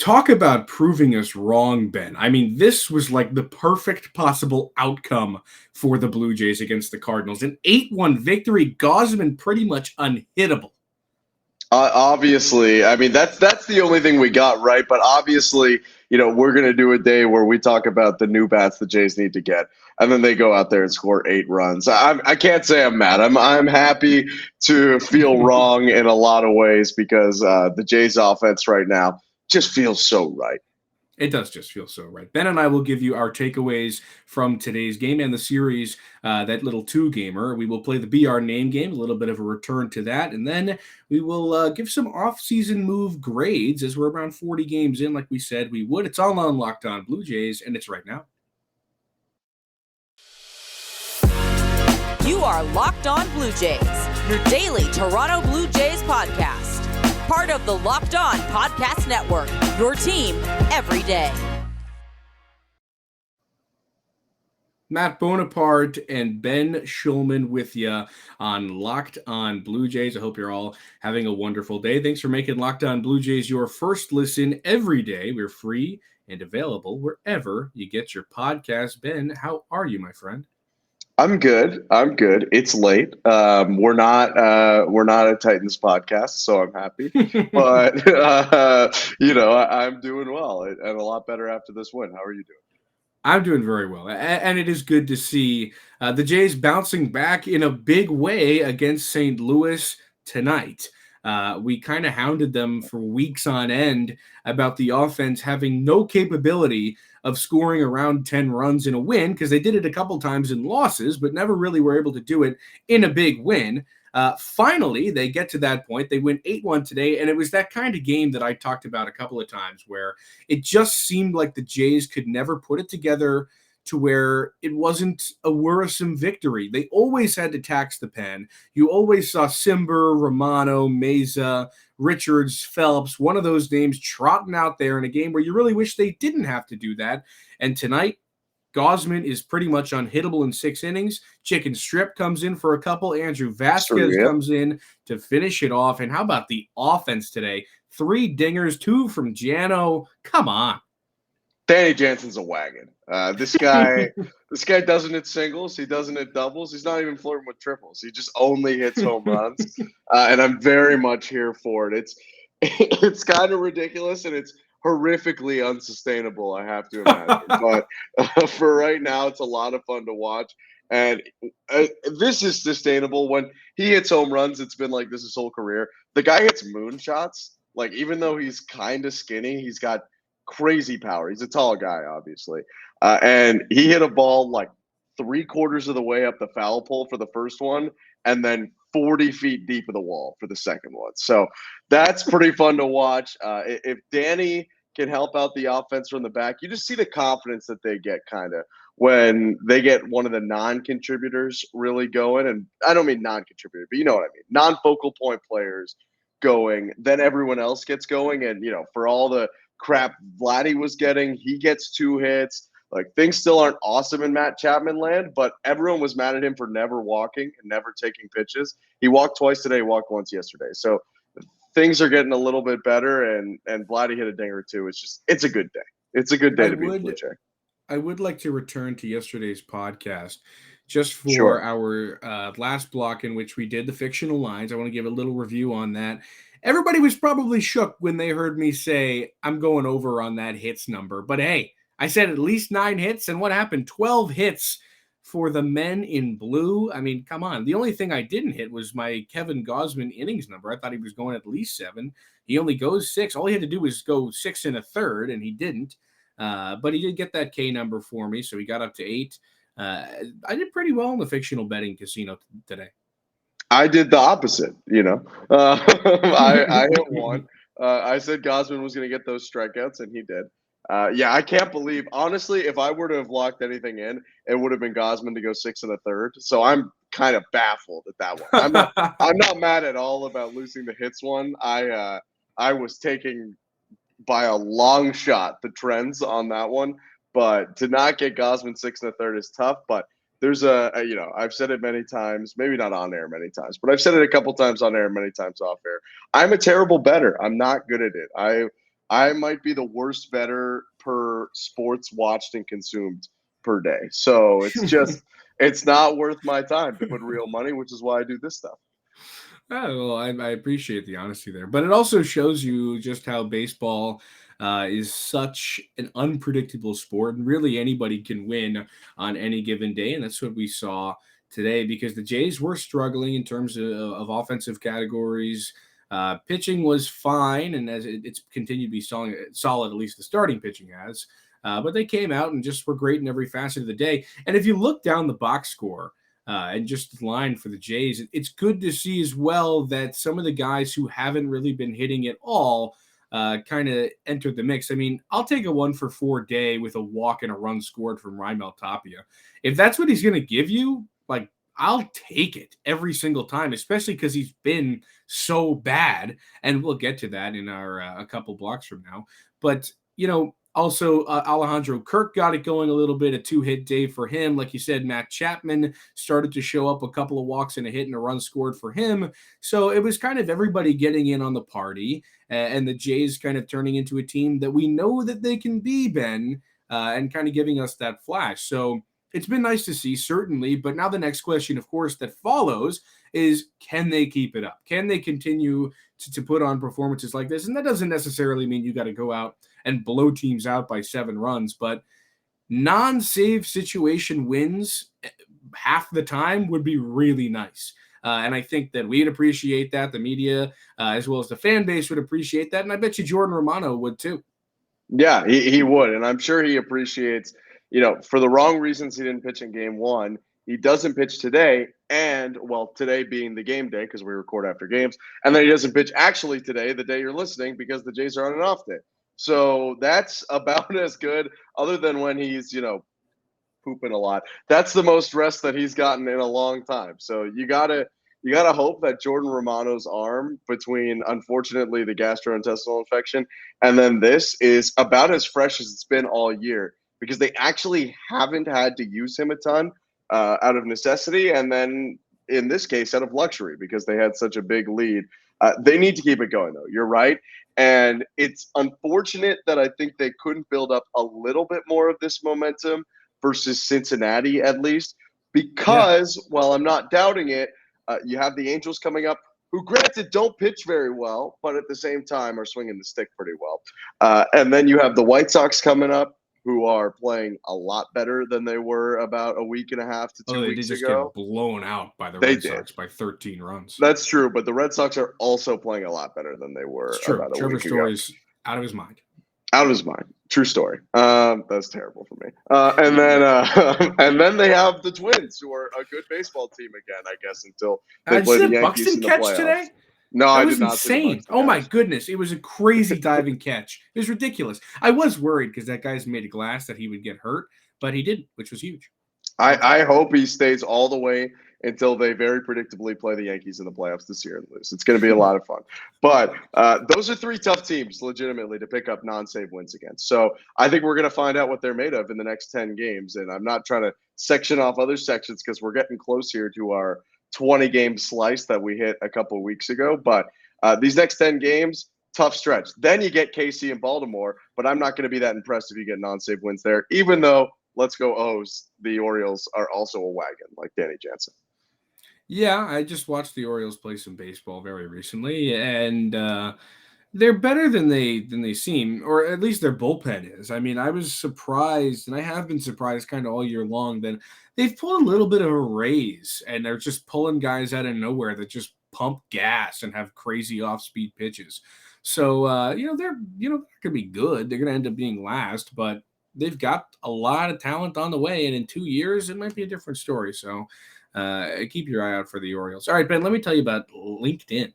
Talk about proving us wrong, Ben. I mean, this was like the perfect possible outcome for the Blue Jays against the Cardinals. An 8-1 victory. Gausman pretty much unhittable. Obviously, I mean that's the only thing we got right. But obviously, we're gonna do a day where we talk about the new bats the Jays need to get, and then they go out there and score 8 runs. I can't say I'm mad. I'm happy to feel wrong in a lot of ways because the Jays offense right now just feels so right. It does just feel so right. Ben and I will give you our takeaways from today's game and the series, that little two-gamer. We will play the BR name game, a little bit of a return to that, and then we will give some off-season move grades as we're around 40 games in, like we said we would. It's all on Locked On Blue Jays, and it's right now. You are Locked On Blue Jays, your daily Toronto Blue Jays podcast. Part of the Locked On Podcast Network, your team every day. Matt Bonaparte and Ben Shulman with you on Locked On Blue Jays. I hope you're all having a wonderful day. Thanks for making Locked On Blue Jays your first listen every day. We're free and available wherever you get your podcast. Ben, how are you, my friend? I'm good. It's late. We're not a Titans podcast, so I'm happy. But I'm doing well and a lot better after this win. How are you doing? I'm doing very well, and it is good to see the Jays bouncing back in a big way against St. Louis tonight. We kind of hounded them for weeks on end about the offense having no capability of scoring around 10 runs in a win, because they did it a couple times in losses, but never really were able to do it in a big win. Finally, they get to that point. They win 8-1 today, and it was that kind of game that I talked about a couple of times where it just seemed like the Jays could never put it together to where it wasn't a worrisome victory. They always had to tax the pen. You always saw Simber, Romano, Meza, Richards, Phelps, one of those names trotting out there in a game where you really wish they didn't have to do that. And tonight, Gausman is pretty much unhittable in 6 innings. Chicken Strip comes in for a couple. Andrew Vasquez comes in to finish it off. And how about the offense today? 3 dingers, 2 from Jano. Come on. Danny Jansen's a wagon. This guy doesn't hit singles. He doesn't hit doubles. He's not even flirting with triples. He just only hits home runs. And I'm very much here for it. It's kind of ridiculous, and it's horrifically unsustainable, I have to imagine. But for right now, it's a lot of fun to watch. And this is sustainable. When he hits home runs, it's been like this his whole career. The guy hits moonshots. Like, even though he's kind of skinny, he's got crazy power. He's a tall guy, obviously. And he hit a ball like 3/4 of the way up the foul pole for the first one, and then 40 feet deep of the wall for the second one. So that's pretty fun to watch. If Danny can help out the offense from the back, you just see the confidence that they get kind of when they get one of the non-contributors really going. And I don't mean non-contributor, but you know what I mean. Non-focal point players going, then everyone else gets going. And, for all the crap Vladdy was getting, he gets 2 hits. Like, things still aren't awesome in Matt Chapman land, but everyone was mad at him for never walking and never taking pitches. He walked twice today, walked once yesterday. So things are getting a little bit better, and Vladdy hit a dinger too. It's a good day. It's a good day to be a Blue Jay. I would like to return to yesterday's podcast just for our last block in which we did the fictional lines. I want to give a little review on that. Everybody was probably shook when they heard me say I'm going over on that hits number. But hey, I said at least 9 hits, and what happened? 12 hits for the men in blue. I mean, come on. The only thing I didn't hit was my Kevin Gausman innings number. I thought he was going at least 7. He only goes 6. All he had to do was go 6 1/3, and he didn't. But he did get that K number for me, so he got up to 8. I did pretty well in the fictional betting casino today. I did the opposite, I hit 1. I said Gausman was going to get those strikeouts, and he did. I can't believe, honestly, if I were to have locked anything in, it would have been Gausman to go 6 1/3. So I'm kind of baffled at that one. I'm not mad at all about losing the hits one. I was taking by a long shot the trends on that one, but to not get Gausman 6 1/3 is tough. But there's I've said it many times, maybe not on air many times, but I've said it a couple times on air, many times off air. I'm a terrible bettor. I'm not good at it. I might be the worst bettor per sports watched and consumed per day. So it's not worth my time to put real money, which is why I do this stuff. Oh, well, I appreciate the honesty there, but it also shows you just how baseball is such an unpredictable sport, and really anybody can win on any given day, and that's what we saw today because the Jays were struggling in terms of offensive categories. Pitching was fine, and as it's continued to be solid, at least the starting pitching has. But they came out and just were great in every facet of the day. And if you look down the box score, and just the line for the Jays, it's good to see as well that some of the guys who haven't really been hitting at all kind of entered the mix. I mean, I'll take a 1-for-4 day with a walk and a run scored from Raimel Tapia. If that's what he's going to give you, like, I'll take it every single time, especially because he's been so bad. And we'll get to that in our a couple blocks from now. But, also, Alejandro Kirk got it going a little bit, a 2-hit day for him. Like you said, Matt Chapman started to show up, a couple of walks and a hit and a run scored for him. So it was kind of everybody getting in on the party, and the Jays kind of turning into a team that we know that they can be, Ben, and kind of giving us that flash. So it's been nice to see, certainly. But now the next question, of course, that follows is, can they keep it up? Can they continue to put on performances like this? And that doesn't necessarily mean you got to go out and blow teams out by 7 runs, but non-save situation wins half the time would be really nice. And I think that we'd appreciate that. The media, as well as the fan base, would appreciate that. And I bet you Jordan Romano would too. Yeah, he would. And I'm sure he appreciates, for the wrong reasons he didn't pitch in game 1. He doesn't pitch today, and, well, today being the game day because we record after games, and then he doesn't pitch actually today, the day you're listening, because the Jays are on an off day. So that's about as good, other than when he's, pooping a lot. That's the most rest that he's gotten in a long time. So you gotta hope that Jordan Romano's arm, between unfortunately the gastrointestinal infection and then this, is about as fresh as it's been all year, because they actually haven't had to use him a ton out of necessity, and then in this case out of luxury because they had such a big lead. They need to keep it going, though. You're right. And it's unfortunate that I think they couldn't build up a little bit more of this momentum versus Cincinnati, at least, because while I'm not doubting it, you have the Angels coming up, who, granted, don't pitch very well, but at the same time are swinging the stick pretty well. And then you have the White Sox coming up, who are playing a lot better than they were about a week and a half to 2 weeks ago. They did just get blown out by the Red Sox by 13 runs. That's true, but the Red Sox are also playing a lot better than they were about a week ago. Trevor Story's out of his mind. Out of his mind. True story. That's terrible for me. And then they have the Twins, who are a good baseball team again, I guess, until they play the Yankees Buxton in the catch playoffs. today? No, I did not. Insane. Oh my goodness. It was a crazy diving catch. It was ridiculous. I was worried because that guy's made of glass that he would get hurt, but he didn't, which was huge. I hope he stays all the way until they very predictably play the Yankees in the playoffs this year and lose. It's going to be a lot of fun. But those are 3 tough teams, legitimately, to pick up non-save wins against. So I think we're going to find out what they're made of in the next 10 games. And I'm not trying to section off other sections because we're getting close here to our 20-game slice that we hit a couple of weeks ago. But these next 10 games, tough stretch. Then you get KC and Baltimore, but I'm not going to be that impressed if you get non-save wins there, even though, let's go O's, the Orioles are also a wagon, like Danny Jansen. Yeah, I just watched the Orioles play some baseball very recently, and they're better than they seem, or at least their bullpen is. I mean, I was surprised, and I have been surprised kind of all year long, that they've pulled a little bit of a raise, and they're just pulling guys out of nowhere that just pump gas and have crazy off-speed pitches. So, they're going to be good. They're going to end up being last, but they've got a lot of talent on the way, and in 2 years, it might be a different story. So keep your eye out for the Orioles. All right, Ben, let me tell you about LinkedIn.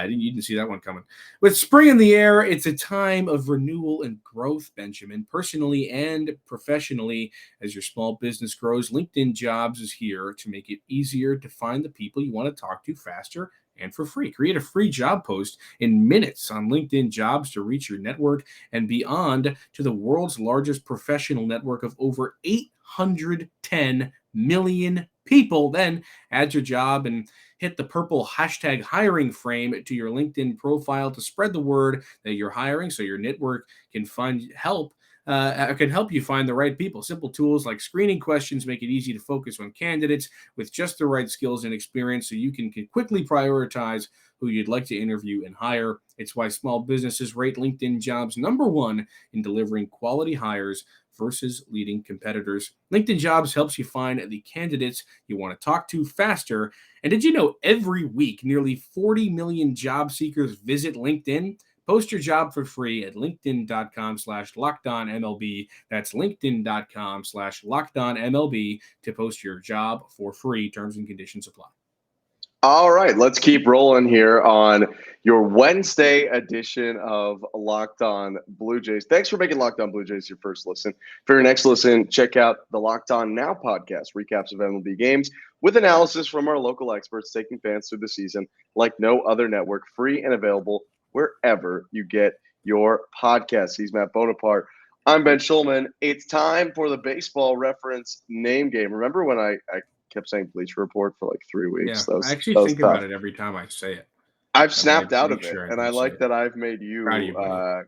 You didn't see that one coming. With spring in the air, it's a time of renewal and growth, Benjamin, personally and professionally. As your small business grows, LinkedIn Jobs is here to make it easier to find the people you want to talk to faster and for free. Create a free job post in minutes on LinkedIn Jobs to reach your network and beyond to the world's largest professional network of over 810 million people. Then add your job and hit the purple hashtag hiring frame to your LinkedIn profile to spread the word that you're hiring so your network can help you find the right people. Simple tools like screening questions make it easy to focus on candidates with just the right skills and experience so you can quickly prioritize who you'd like to interview and hire. It's why small businesses rate LinkedIn Jobs #1 in delivering quality hires versus leading competitors. LinkedIn Jobs helps you find the candidates you want to talk to faster. And did you know every week nearly 40 million job seekers visit LinkedIn? Post your job for free at linkedin.com/lockedonmlb. That's linkedin.com/lockedonmlb to post your job for free. Terms and conditions apply. All right, let's keep rolling here on your Wednesday edition of Locked On Blue Jays. Thanks for making Locked On Blue Jays your first listen. For your next listen, check out the Locked On Now podcast, recaps of MLB games with analysis from our local experts taking fans through the season like no other network, free and available wherever you get your podcasts. He's Matt Bonaparte. I'm Ben Shulman. It's time for the baseball reference name game. Remember when I kept saying Bleacher Report for like 3 weeks? Yeah, I actually think about it every time I say it. I've snapped out of it, and I like that I've made you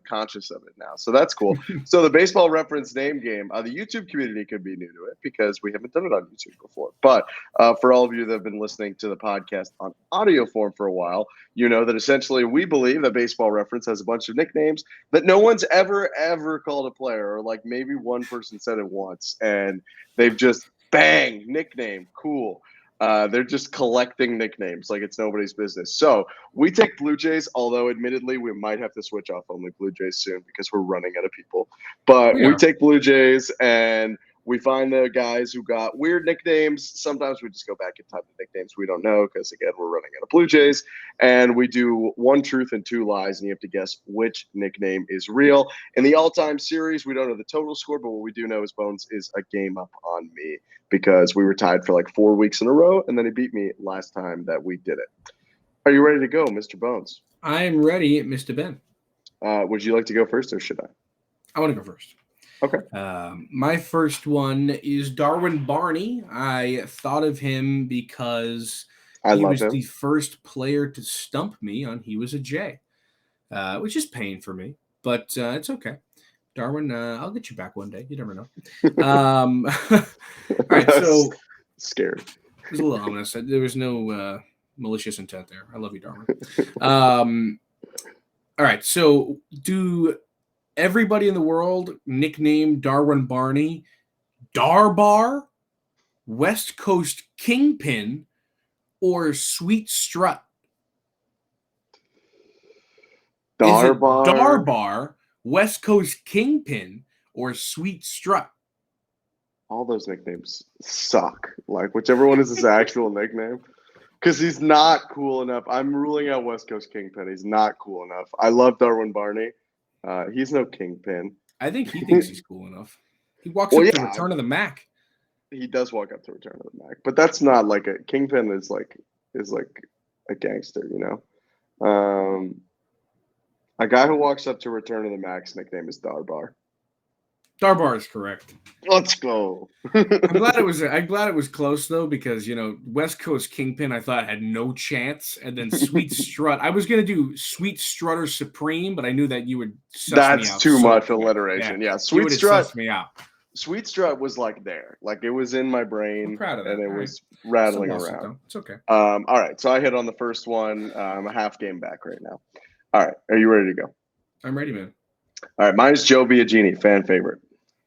conscious of it now. So that's cool. So the baseball reference name game, the YouTube community could be new to it because we haven't done it on YouTube before. But for all of you that have been listening to the podcast on audio form for a while, you know that essentially we believe that Baseball Reference has a bunch of nicknames that no one's ever called a player, or like maybe one person said it once, and they've just bang, nickname, cool. They're just collecting nicknames like it's nobody's business. So we take Blue Jays, although admittedly we might have to switch off only Blue Jays soon because we're running out of people. But we take Blue Jays and we find the guys who got weird nicknames. Sometimes we just go back in time to nicknames we don't know because, again, we're running out of Blue Jays. And we do 1 truth and 2 lies, and you have to guess which nickname is real. In the all-time series, we don't know the total score, but what we do know is Bones is a game up on me because we were tied for like 4 weeks in a row, and then he beat me last time that we did it. Are you ready to go, Mr. Bones? I am ready, Mr. Ben. Would you like to go first, or should I? I want to go first. Okay. My first one is Darwin Barney. I thought of him because he was the first player to stump me on He Was a J, which is pain for me, but it's okay. Darwin, I'll get you back one day. You never know. All right, so scared. It was a little ominous. There was no malicious intent there. I love you, Darwin. All right, so do everybody in the world nickname Darwin Barney Darbar, West Coast Kingpin, or Sweet Strut? Darbar. Is it Darbar, West Coast Kingpin, or Sweet Strut? All those nicknames suck. Like, whichever one is his actual nickname. Because he's not cool enough. I'm ruling out West Coast Kingpin. He's not cool enough. I love Darwin Barney. He's no Kingpin. I think he thinks he's cool enough. He walks up to Return of the Mac. He does walk up to Return of the Mac. But that's not like a Kingpin is like a gangster, you know? A guy who walks up to Return of the Mac's nickname is Darbar. Darbar is correct. Let's go. I'm glad it was close though, because you know West Coast Kingpin I thought had no chance, and then Sweet Strut. I was gonna do Sweet Strutter Supreme, but I knew that you would. That's too much alliteration. Yeah, Sweet Strut. Sussed me out. Sweet Strut was like there, like it was in my brain, I'm proud of that. And it was rattling around. It's okay. All right, so I hit on the first one. I'm a half game back right now. All right, are you ready to go? I'm ready, man. All right, mine is Joe Biagini, fan favorite.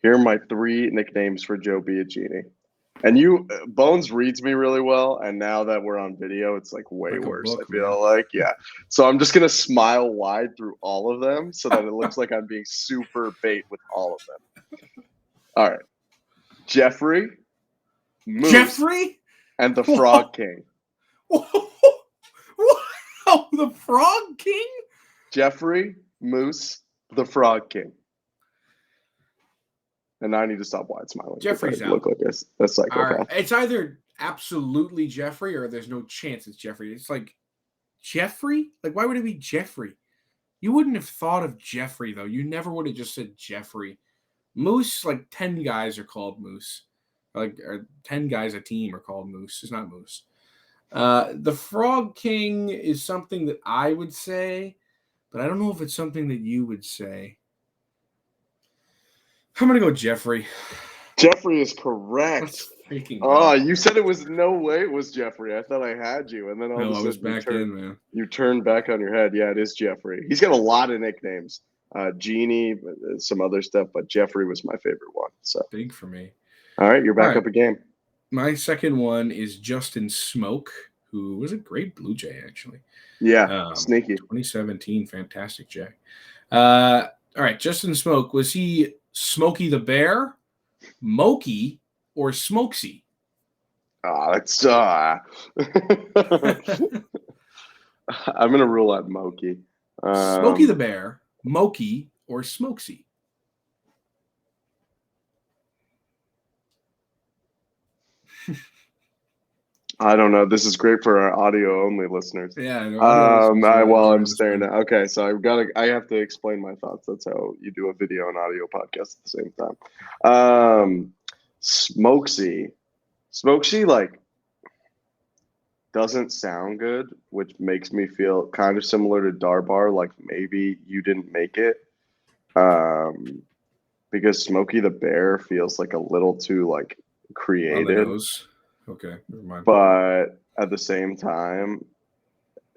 Here are my 3 nicknames for Joe Biagini. And Bones reads me really well, and now that we're on video, it's like way worse, I feel like. Yeah. So I'm just going to smile wide through all of them so that it looks like I'm being super bait with all of them. All right. Jeffrey, Moose, and the Frog King. Wow, the Frog King? Jeffrey, Moose, the Frog King. And now I need to stop wide smiling. Jeffrey's out. Look like a psychopath. Right. It's either absolutely Jeffrey or there's no chance it's Jeffrey. It's like, Jeffrey? Like, why would it be Jeffrey? You wouldn't have thought of Jeffrey, though. You never would have just said Jeffrey. Moose, like 10 guys are called Moose. Like 10 guys a team are called Moose. It's not Moose. The Frog King is something that I would say, but I don't know if it's something that you would say. I'm going to go Jeffrey. Jeffrey is correct. Let's freaking Oh, go. you said it was no way it was Jeffrey. I thought I had you, and then all No, of I a was sudden back in, man. you turned back on your head. Yeah, it is Jeffrey. He's got a lot of nicknames. Genie, some other stuff, but Jeffrey was my favorite one. So Big for me. all right, you're back All up a game. My second one is Justin Smoke, who was a great Blue Jay, actually. Yeah, sneaky. 2017, fantastic Jay. All right, Justin Smoke. Was he Smokey the Bear, Mokey, or Smokesy? Oh, that's I'm gonna rule out Mokey. Smokey the Bear, Mokey, or Smokesy? I don't know. This is great for our audio only listeners. Yeah. I'm staring at. Okay, so I have to explain my thoughts. That's how you do a video and audio podcast at the same time. Smokesy, like doesn't sound good, which makes me feel kind of similar to Darbar. Like maybe you didn't make it, because Smokey the Bear feels like a little too like creative. On the nose. Okay, never mind. But at the same time,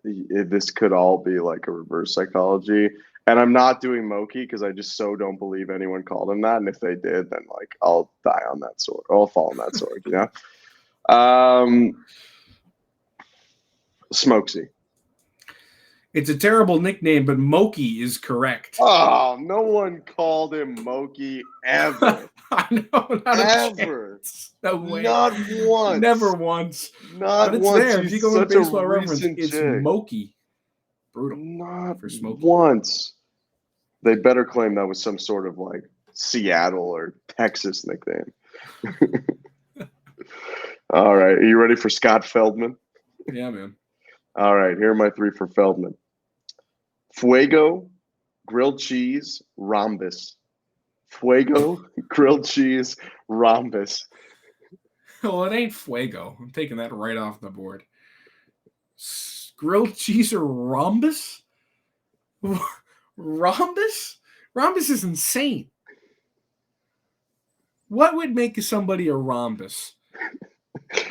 this could all be like a reverse psychology. And I'm not doing Moki because I just so don't believe anyone called him that. And if they did, then like I'll die on that sword. Or I'll fall on that sword, you know? Smokesy. It's a terrible nickname, but Moki is correct. Oh, no one called him Moki ever. I know, not ever. No way. Not once. Never once. Not but it's once. There. If you go with baseball reference, it's chick. Moki. Brutal. Not for Smokey. Once. They better claim that was some sort of like Seattle or Texas nickname. All right. Are you ready for Scott Feldman? Yeah, man. All right. Here are my three for Feldman. Fuego, grilled cheese, rhombus. Fuego, grilled cheese, rhombus. Well, it ain't Fuego. I'm taking that right off the board. Grilled cheese or rhombus? Rhombus? Rhombus is insane. What would make somebody a rhombus?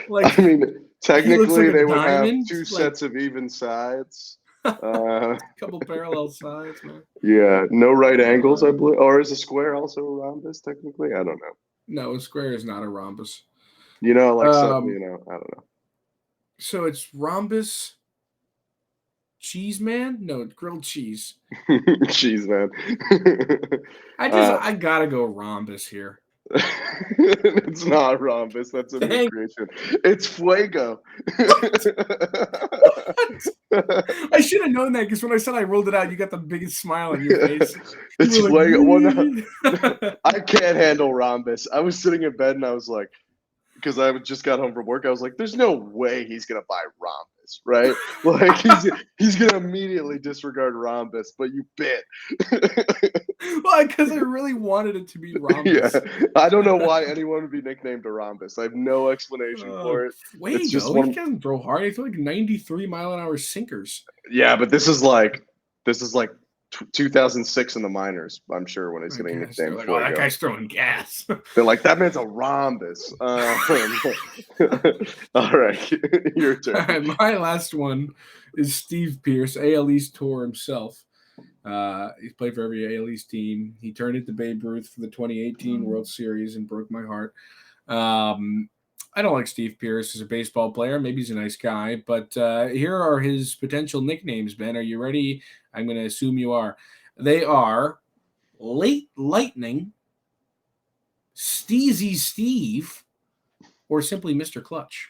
Like, I mean, technically like they would have two sets of even sides. A couple parallel sides, man. Yeah, no right angles, I believe. Or is a square also a rhombus, technically? I don't know. No, a square is not a rhombus. You know, like something, you know, I don't know. So it's rhombus, cheese man? No, grilled cheese. Cheese man. I gotta go rhombus here. It's not rhombus. That's a new creation. It's Fuego. I should have known that because when I said I rolled it out, you got the biggest smile on your face. It's Fuego. Like, well, no, I can't handle rhombus. I was sitting in bed and I was like, because I just got home from work, I was like, there's no way he's gonna buy rhombus, right? Like he's gonna immediately disregard rhombus, but you bit. Well, because I really wanted it to be rhombus. Yeah, I don't know why anyone would be nicknamed a rhombus. I have no explanation for it. Fuego. It's just he doesn't throw hard. He throws like 93-mile-an-hour sinkers. Yeah, but this is like 2006 in the minors. I'm sure when he's getting nicknamed. Like, oh, that guy's throwing gas. They're like, that man's a rhombus. All right, your turn. All right, my last one is Steve Pearce, AL East tour himself. He's played for every AL East team. He turned into Babe Ruth for the 2018 World Series and broke my heart. I don't like Steve Pearce as a baseball player. Maybe he's a nice guy, but here are his potential nicknames, Ben. Are you ready? I'm going to assume you are. They are Late Lightning, Steezy Steve, or simply Mr. Clutch.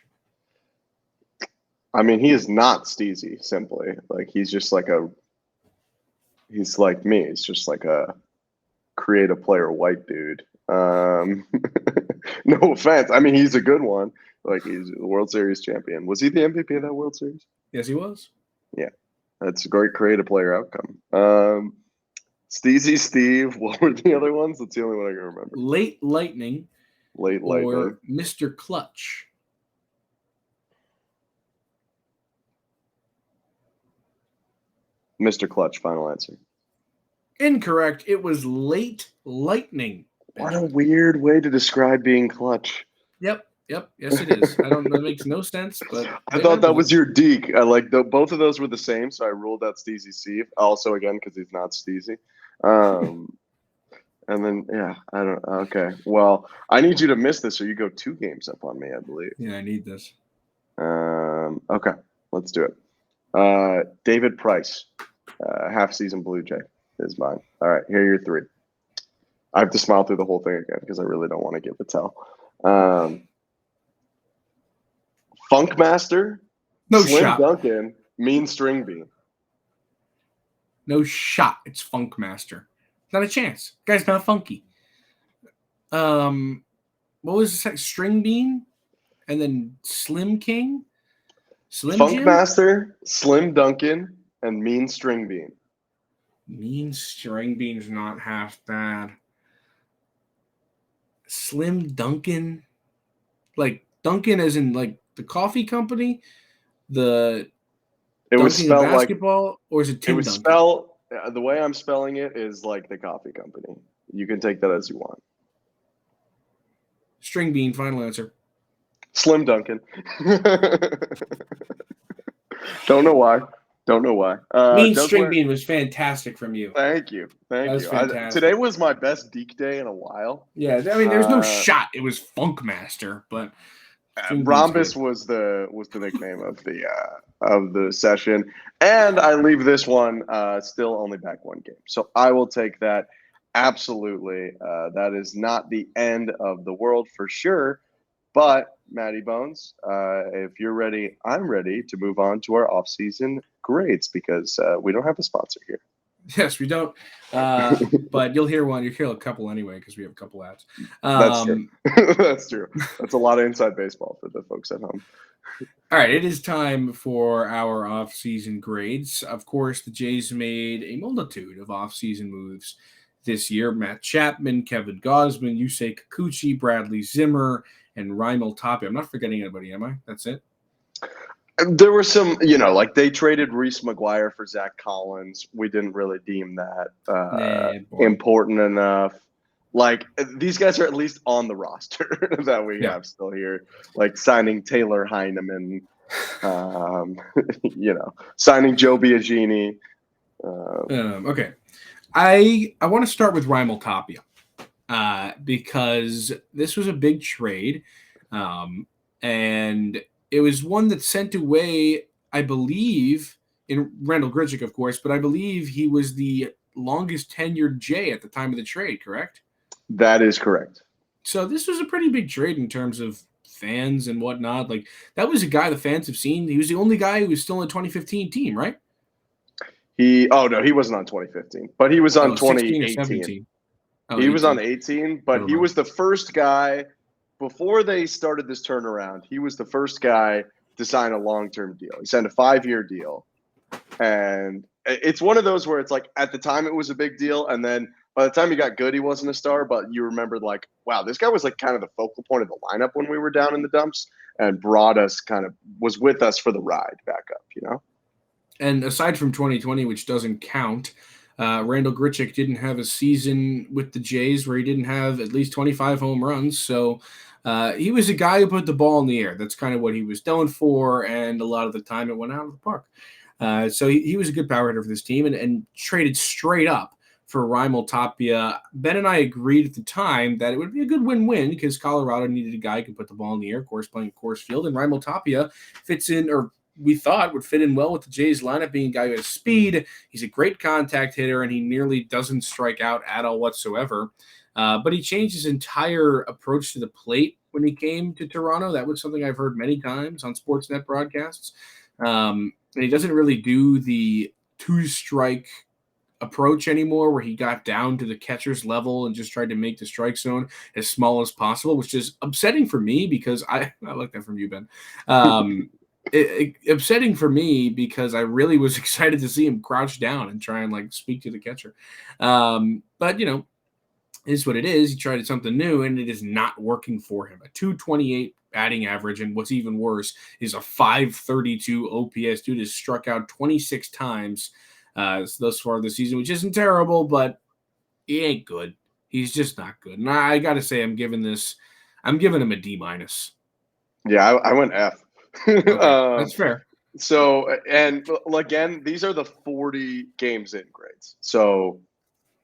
I mean, he is not Steezy, simply. Like, he's just like he's like me. He's just like a creative player white dude. No offense. I mean, he's a good one. Like, he's a World Series champion. Was he the MVP of that World Series? Yes, he was. Yeah. That's a great creative player outcome. Steezy Steve. What were the other ones? That's the only one I can remember. Late Lightning, Late or lightning. Mr. Clutch? Mr. Clutch, final answer. Incorrect. It was late lightning. What a weird way to describe being clutch. Yep. Yes, it is. I don't. That makes no sense. But I thought that was your deke. I like both of those were the same, so I ruled out Steezy C. Also, again, because he's not Steezy. And then I don't. Okay, well, I need you to miss this, or you go 2 games up on me, I believe. Yeah, I need this. Okay, let's do it. David Price, half-season Blue Jay is mine. All right, here are your 3. I have to smile through the whole thing again because I really don't want to give the tell. Funkmaster, No Slim shot. Duncan, Mean String Bean. No shot. It's Funkmaster. Not a chance. Guy's not funky. What was the second? String Bean, and then Slim King, Slim Funkmaster, Slim Duncan, and Mean String Bean. Mean String Bean's not half bad. Slim Duncan, like Duncan as in like the coffee company, the It was dunking of spelled like basketball, or is it Tim it was Duncan? spelled. The way I'm spelling it is like the coffee company. You can take that as you want. String Bean, final answer. Slim Duncan. Don't know why. Mean String Bean was fantastic from you. Thank you. Fantastic. Today was my best Deke day in a while. Yeah, I mean, there's no shot. It was Funkmaster, but Rhombus was the nickname of the session, and I leave this one still only back 1 game, so I will take that. Absolutely, that is not the end of the world for sure. But Matty Bones, if you're ready, I'm ready to move on to our off-season grades because we don't have a sponsor here. Yes, we don't. But you'll hear one. You'll hear a couple anyway because we have a couple ads. That's true. That's true. That's a lot of inside baseball for the folks at home. All right, it is time for our off-season grades. Of course, the Jays made a multitude of off-season moves this year. Matt Chapman, Kevin Gausman, Yusei Kikuchi, Bradley Zimmer, and Raimel Tapia. I'm not forgetting anybody, am I? That's it? There were some, like they traded Reese McGuire for Zach Collins. We didn't really deem that important enough. Like, these guys are at least on the roster that we have still here. Like signing Taylor Heineman, signing Joe Biagini. Okay. I want to start with Raimel Tapia because this was a big trade. And it was one that sent away, I believe, in Randall Grichuk, of course, but I believe he was the longest tenured Jay at the time of the trade, correct? That is correct. So this was a pretty big trade in terms of fans and whatnot. Like, that was a guy the fans have seen. He was the only guy who was still in the 2015 team, right? He wasn't on 2015, but he was on 2018. He was on 18, but he was the first guy before they started this turnaround. He was the first guy to sign a long-term deal. He signed a 5-year deal, and it's one of those where it's like at the time it was a big deal, and then by the time he got good, he wasn't a star. But you remembered like, wow, this guy was like kind of the focal point of the lineup when we were down in the dumps, and was with us for the ride back up, And aside from 2020, which doesn't count, Randall Grichuk didn't have a season with the Jays where he didn't have at least 25 home runs. So he was a guy who put the ball in the air. That's kind of what he was known for, and a lot of the time it went out of the park. So he was a good power hitter for this team and traded straight up for Raimel Tapia. Ben and I agreed at the time that it would be a good win-win because Colorado needed a guy who could put the ball in the air, of course, playing Coors Field, and Raimel Tapia fits in, or we thought would fit in well with the Jays lineup, being a guy who has speed. He's a great contact hitter, and he nearly doesn't strike out at all whatsoever. But he changed his entire approach to the plate when he came to Toronto. That was something I've heard many times on Sportsnet broadcasts. And he doesn't really do the two-strike approach anymore where he got down to the catcher's level and just tried to make the strike zone as small as possible, which is upsetting for me because I like that from you, Ben. Upsetting for me because I really was excited to see him crouch down and try and like speak to the catcher. But It is what it is. He tried something new, and it is not working for him. A 228 batting average, and what's even worse is a 532 OPS. Dude has struck out 26 times thus far this season, which isn't terrible, but he ain't good. He's just not good. And I got to say, I'm giving him a D minus. Yeah, I went F. Okay, that's fair. So, and again, these are the 40 games in grades. So,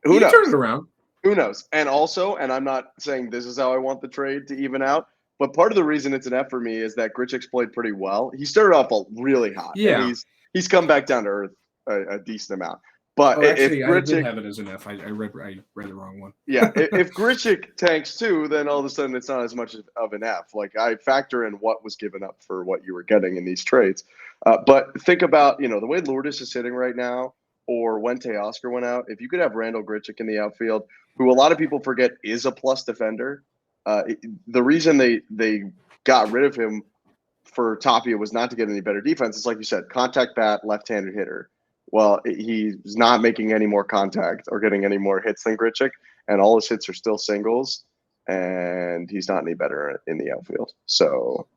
who knows? Turn it around. Who knows? And also, and I'm not saying this is how I want the trade to even out, but part of the reason it's an F for me is that Grichuk's played pretty well. He started off really hot. Yeah. And he's come back down to earth a decent amount. But actually, if Grichuk, I did have it as an F. I read the wrong one. Yeah, if Grichuk tanks too, then all of a sudden it's not as much of an F. Like, I factor in what was given up for what you were getting in these trades. But think about, the way Lourdes is sitting right now, or when Teoscar went out, if you could have Randall Grichuk in the outfield, who a lot of people forget is a plus defender. The reason they got rid of him for Tapia was not to get any better defense. It's like you said, contact bat, left-handed hitter. Well, he's not making any more contact or getting any more hits than Grichuk, and all his hits are still singles, and he's not any better in the outfield. So,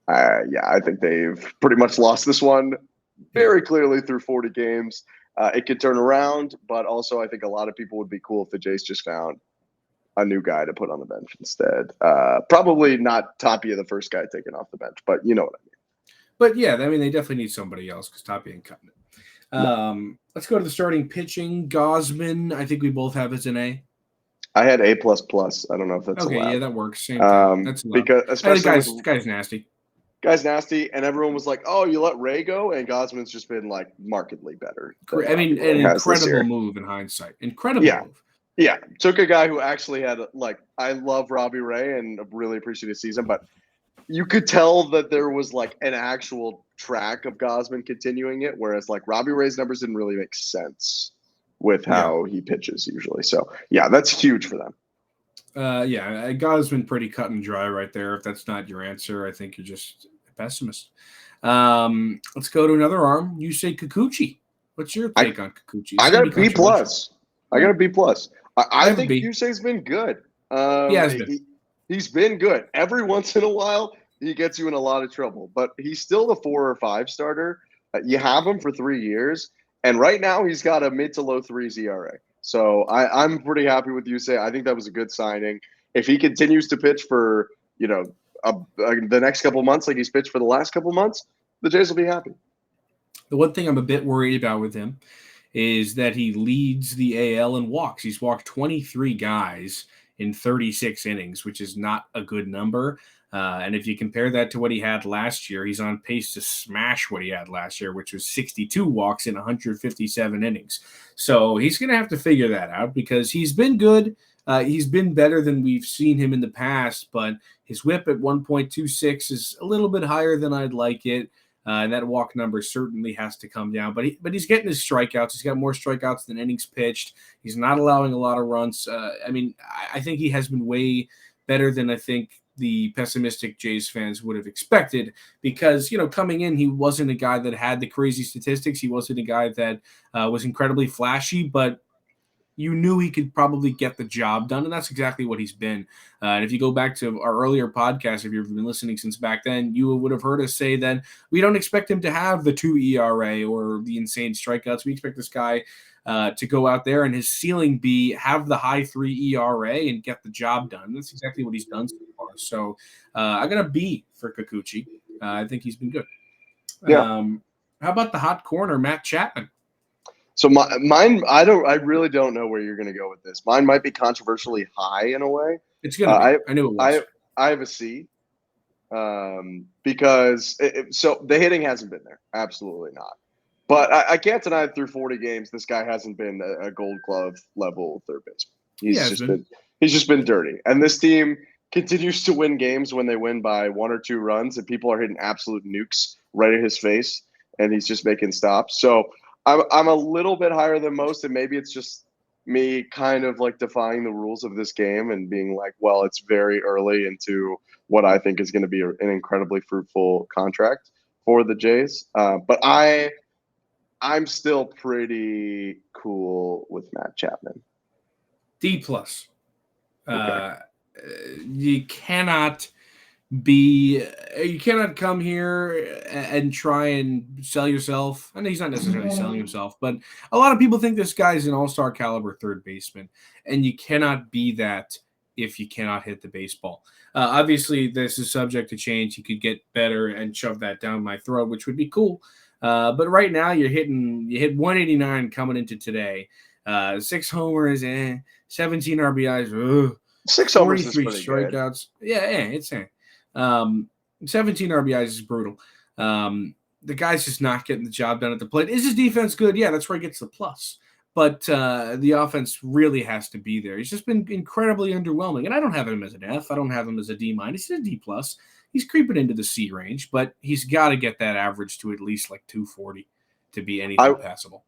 I think they've pretty much lost this one very clearly through 40 games. It could turn around, but also I think a lot of people would be cool if the Jays just found a new guy to put on the bench instead. Probably not Tapia, the first guy taken off the bench, but you know what I mean. But yeah, I mean, they definitely need somebody else because Tapia ain't cutting it. Let's go to the starting pitching. Gausman, I think we both have as an A. I had A++. I don't know if that's okay. allowed. Yeah, that works. Same thing. That's allowed. Because especially guy's nasty. Guy's nasty, and everyone was like, "Oh, you let Ray go," and Gausman's just been like markedly better. I mean, an incredible move in hindsight. Incredible move. Yeah, took a guy who actually had I love Robbie Ray and really appreciate his season, but you could tell that there was like an actual track of Gausman continuing it, whereas like Robbie Ray's numbers didn't really make sense with how he pitches usually. So yeah, that's huge for them. Gausman pretty cut and dry right there. If that's not your answer, I think you're just a pessimist. Let's go to another arm. You say Kikuchi. What's your take on Kikuchi? I got a B+. I got a B+. I think Yusei's been good. He's been good. Every once in a while, he gets you in a lot of trouble, but he's still the 4 or 5 starter. You have him for 3 years, and right now he's got a mid to low 3s ERA. So I'm pretty happy with Yusei. I think that was a good signing. If he continues to pitch for, the next couple months like he's pitched for the last couple months, the Jays will be happy. The one thing I'm a bit worried about with him is that he leads the AL in walks. He's walked 23 guys in 36 innings, which is not a good number. And if you compare that to what he had last year, he's on pace to smash what he had last year, which was 62 walks in 157 innings. So he's going to have to figure that out because he's been good. He's been better than we've seen him in the past, but his whip at 1.26 is a little bit higher than I'd like it. And that walk number certainly has to come down. But he's getting his strikeouts. He's got more strikeouts than innings pitched. He's not allowing a lot of runs. I think he has been way better than I think the pessimistic Jays fans would have expected because, coming in, he wasn't a guy that had the crazy statistics. He wasn't a guy that was incredibly flashy, but you knew he could probably get the job done, and that's exactly what he's been. And if you go back to our earlier podcast, if you've been listening since back then, you would have heard us say that we don't expect him to have the 2 ERA or the insane strikeouts. We expect this guy to go out there and his ceiling be have the high 3 ERA and get the job done. That's exactly what he's done so far. So I got a B for Kikuchi. I think he's been good. Yeah. How about the hot corner, Matt Chapman? So mine, I really don't know where you're going to go with this. Mine might be controversially high in a way. It's going to be. I knew it was. I have a C because so the hitting hasn't been there. Absolutely not. But I can't deny through 40 games, this guy hasn't been a Gold Glove level third baseman. He's just been dirty. And this team continues to win games when they win by 1 or 2 runs, and people are hitting absolute nukes right at his face, and he's just making stops. So I'm a little bit higher than most, and maybe it's just me kind of like defying the rules of this game and being like, well, it's very early into what I think is going to be an incredibly fruitful contract for the Jays. But I'm still pretty cool with Matt Chapman. D+. You cannot come here and try and sell yourself. I know he's not necessarily selling himself, but a lot of people think this guy's an all-star caliber third baseman, and you cannot be that if you cannot hit the baseball. Obviously, this is subject to change. You could get better and shove that down my throat, which would be cool. But right now, you hit 189 coming into today. 6 homers, 17 RBIs, 6 homers is 43 pretty strikeouts. Good. Yeah, it's 17 RBIs is brutal. The guy's just not getting the job done at the plate. Is his defense good? Yeah, that's where he gets the plus. But the offense really has to be there. He's just been incredibly underwhelming. And I don't have him as an F. I don't have him as a D-. He's a D+. He's creeping into the C range, but he's got to get that average to at least like 240 to be anything passable.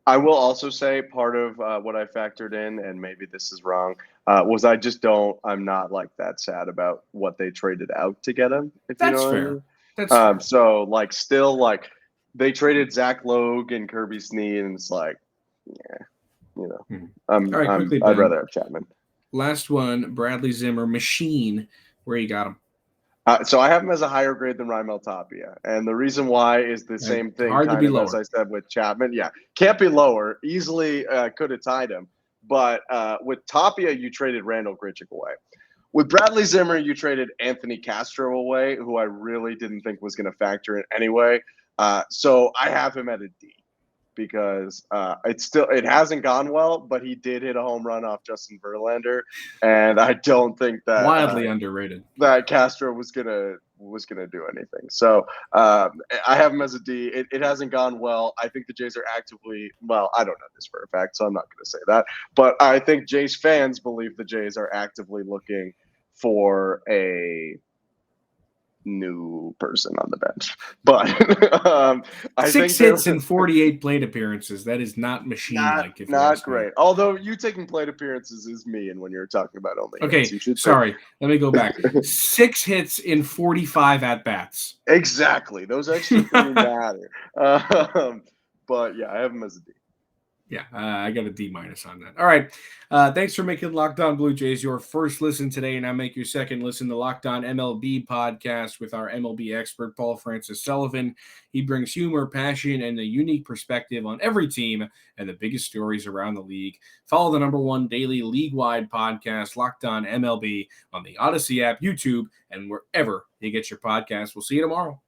I will also say part of what I factored in, and maybe this is wrong, was I'm not like that sad about what they traded out to get him. If That's you know fair. what I mean. That's fair. So like still like they traded Zach Logue and Kirby Snead, and it's like, yeah, you know, All right, quickly, I'd rather have Chapman. Last one, Bradley Zimmer, machine. Where you got him? So I have him as a higher grade than Raimel Tapia, and the reason why is the same thing, hard kind to be of lower. as I said with Chapman. Yeah, can't be lower. Easily could have tied him, but with Tapia, you traded Randall Grichuk away. With Bradley Zimmer, you traded Anthony Castro away, who I really didn't think was going to factor in anyway. So I have him at a D because it hasn't gone well, but he did hit a home run off Justin Verlander, and I don't think that wildly underrated that Castro was gonna do anything. So I have him as a D. It hasn't gone well. I think the Jays are actively, well, I don't know this for a fact, so I'm not going to say that, but I think Jays fans believe the Jays are actively looking for a new person on the bench. But I 6 think hits in 48 plate appearances. That is not machine-like. Not great. Although you taking plate appearances is mean when you're talking about only hits. Okay, sorry. Let me go back. 6 hits in 45 at-bats. Exactly. Those extra 3 matter. But yeah, I have him as a D. Yeah, I got a D- on that. All right. Thanks for making Locked On Blue Jays your first listen today, and now make your second listen to Locked On MLB podcast with our MLB expert, Paul Francis Sullivan. He brings humor, passion, and a unique perspective on every team and the biggest stories around the league. Follow the #1 daily league-wide podcast, Locked On MLB, on the Odyssey app, YouTube, and wherever you get your podcasts. We'll see you tomorrow.